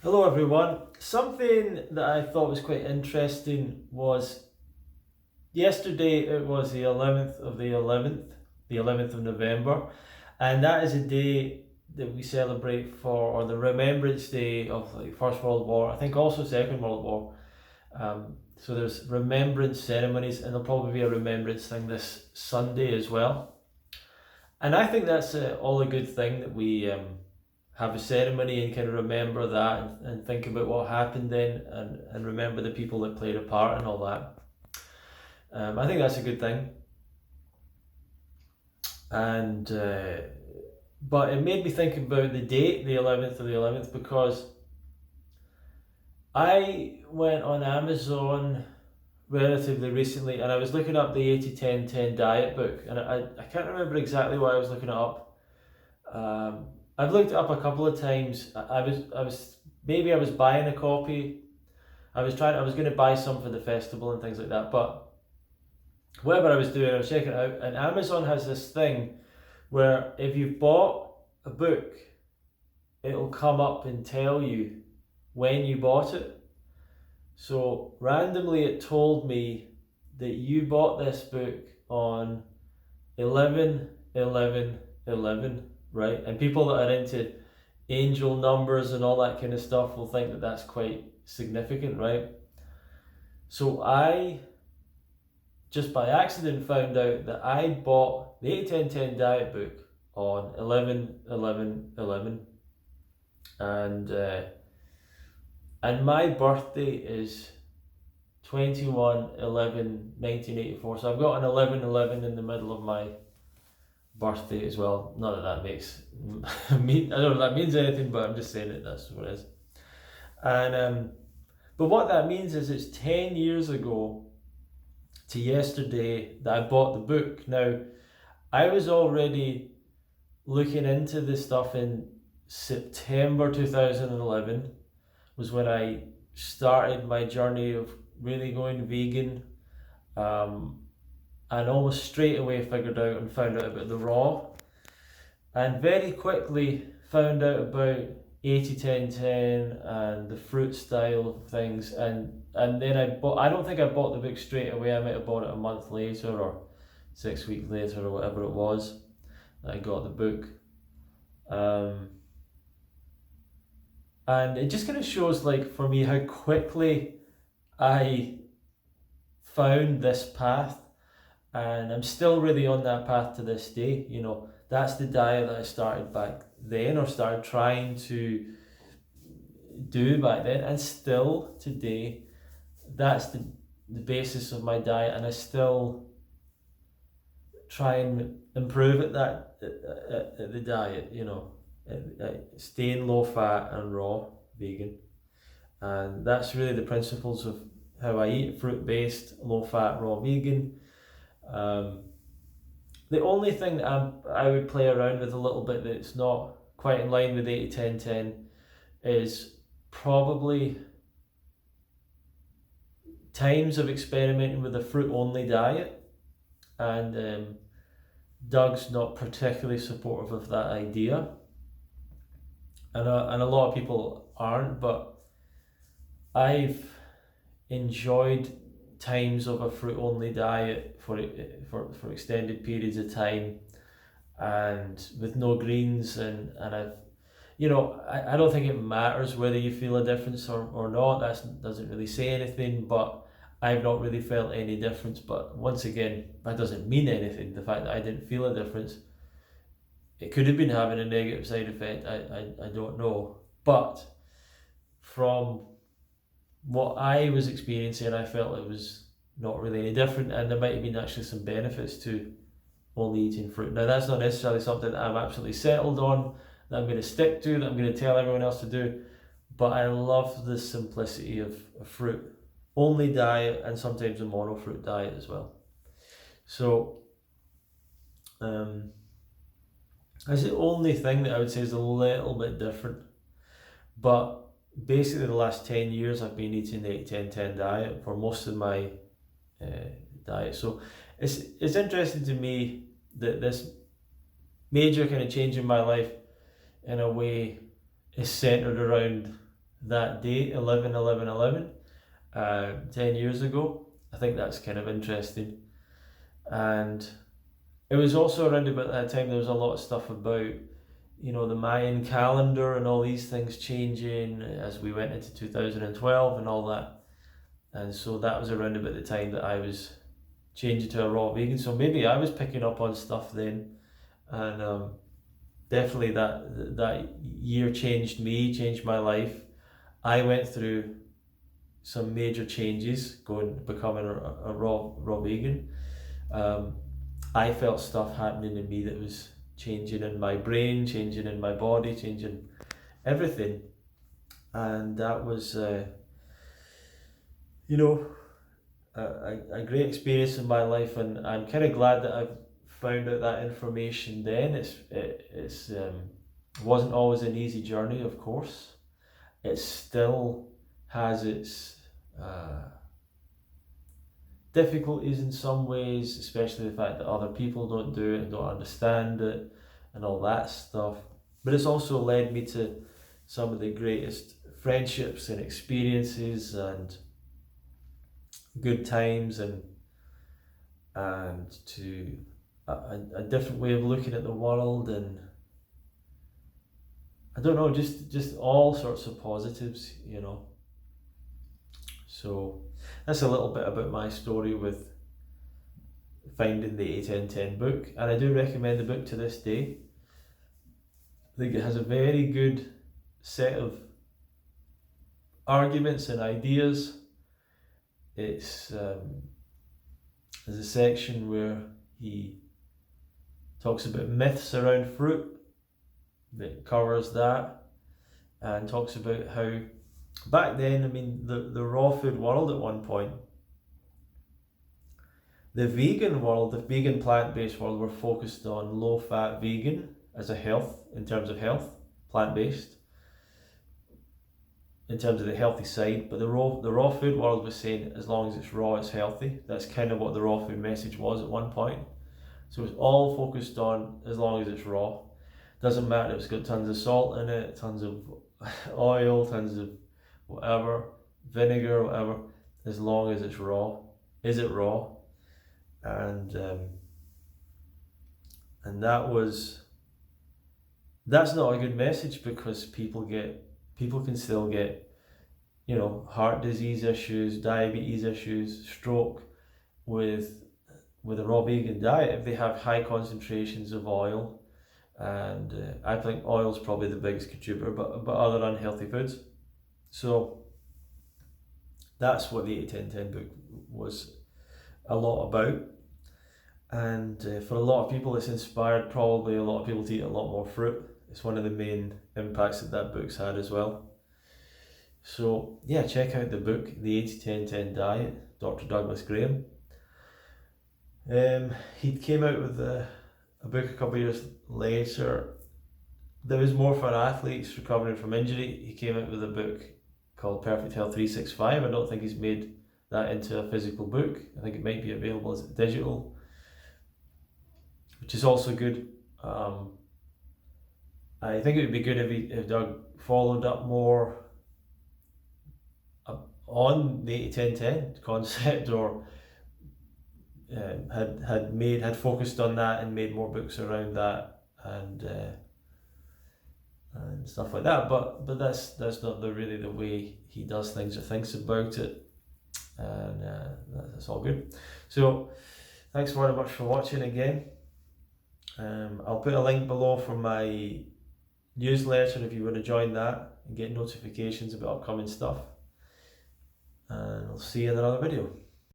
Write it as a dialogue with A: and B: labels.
A: Hello everyone. Something that I thought was quite interesting was yesterday it was the 11th of the 11th, the 11th of November, and that is a day that we celebrate for, or the Remembrance Day of the First World War, I think also Second World War. So there's remembrance ceremonies, and there'll probably be a remembrance thing this Sunday as well. And I think that's all a good thing that we have a ceremony and kind of remember that and think about what happened then and remember the people that played a part and all that. I think that's a good thing. And but it made me think about the date, the 11th of the 11th, because I went on Amazon relatively recently and I was looking up the 80-10-10 diet book, and I can't remember exactly why I was looking it up. I've looked it up a couple of times. I was buying a copy. I was going to buy some for the festival and things like that. But whatever I was doing, I was checking it out, and Amazon has this thing where if you've bought a book, it'll come up and tell you when you bought it. So randomly, it told me that you bought this book on 11/11/11, right? And people that are into angel numbers and all that kind of stuff will think that that's quite significant, right? So I just by accident found out that I bought the 8-10-10 diet book on 11/11/11, and my birthday is 21/11/1984. So I've got an 11/11 in the middle of my birthday as well. Not that that makes me, I don't know if that means anything, but I'm just saying it, that's what it is. And but what that means is it's 10 years ago to yesterday that I bought the book. Now, I was already looking into this stuff in September 2011 was when I started my journey of really going vegan, and almost straight away figured out and found out about the raw, and very quickly found out about 80-10-10 and the fruit style things, and then I don't think I bought the book straight away. I might have bought it a month later or 6 weeks later or whatever it was that I got the book. And it just kind of shows, like, for me, how quickly I found this path, and I'm still really on that path to this day. You know, that's the diet that I started back then, or started trying to do back then, and still today, that's the basis of my diet, and I still try and improve at that at the diet, you know, staying low fat and raw vegan, and that's really the principles of how I eat: fruit based, low fat, raw vegan. The only thing that I would play around with a little bit that's not quite in line with 80-10-10 is probably times of experimenting with a fruit only diet, and Doug's not particularly supportive of that idea, and a lot of people aren't, but I've enjoyed times of a fruit only diet for extended periods of time, and with no greens, and I've, you know, I don't think it matters whether you feel a difference or not. That doesn't really say anything, but I've not really felt any difference. But once again, that doesn't mean anything. The fact that I didn't feel a difference, it could have been having a negative side effect. I don't know. But from what I was experiencing, I felt it was not really any different, and there might have been actually some benefits to only eating fruit. Now, that's not necessarily something that I'm absolutely settled on, that I'm going to stick to, that I'm going to tell everyone else to do, but I love the simplicity of a fruit only diet, and sometimes a mono fruit diet as well. So that's the only thing that I would say is a little bit different. But basically, the last 10 years, I've been eating the 80-10-10 diet for most of my diet. So it's interesting to me that this major kind of change in my life, in a way, is centered around that date, 11/11/11, 10 years ago. I think that's kind of interesting. And it was also around about that time there was a lot of stuff about, the Mayan calendar and all these things changing as we went into 2012 and all that. And so that was around about the time that I was changing to a raw vegan. So maybe I was picking up on stuff then. And definitely that year changed me, changed my life. I went through some major changes becoming a raw vegan. I felt stuff happening in me that was changing in my brain, changing in my body, changing everything. And that was, a great experience in my life, and I'm kind of glad that I've found out that information then. It's wasn't always an easy journey, of course. It still has its difficulties in some ways, especially the fact that other people don't do it and don't understand it and all that stuff. But it's also led me to some of the greatest friendships and experiences and good times, and to a different way of looking at the world, and I don't know, just all sorts of positives, So that's a little bit about my story with finding the 8-10-10 book, and I do recommend the book to this day. I think it has a very good set of arguments and ideas. There's a section where he talks about myths around fruit that covers that, and talks about how back then, the raw food world at one point, the vegan world, the vegan plant-based world, were focused on low-fat vegan as in terms of health, plant-based, in terms of the healthy side. But the raw food world was saying as long as it's raw, it's healthy. That's kind of what the raw food message was at one point. So it's all focused on as long as it's raw. Doesn't matter if it's got tons of salt in it, tons of oil, tons of whatever, vinegar, whatever, as long as it's raw. Is it raw? And that's not a good message, because people can still get, heart disease issues, diabetes issues, stroke with a raw vegan diet if they have high concentrations of oil. And I think oil is probably the biggest contributor, but other unhealthy foods. So that's what the 8-10-10 book was a lot about. And for a lot of people, it's inspired probably a lot of people to eat a lot more fruit. It's one of the main impacts that book's had as well. So yeah, check out the book, The 8-10-10 Diet, Dr. Douglas Graham. He came out with a book a couple of years later that was more for athletes recovering from injury. He came out with a book called Perfect Health 365. I don't think he's made that into a physical book. I think it might be available as digital, which is also good. I think it would be good if Doug followed up more on the 8-10-10 concept, or had focused on that and made more books around that, and stuff like that. But that's not really the way he does things or thinks about it, and that's all good. So thanks very much for watching again. I'll put a link below for my newsletter if you want to join that and get notifications about upcoming stuff, and I'll see you in another video.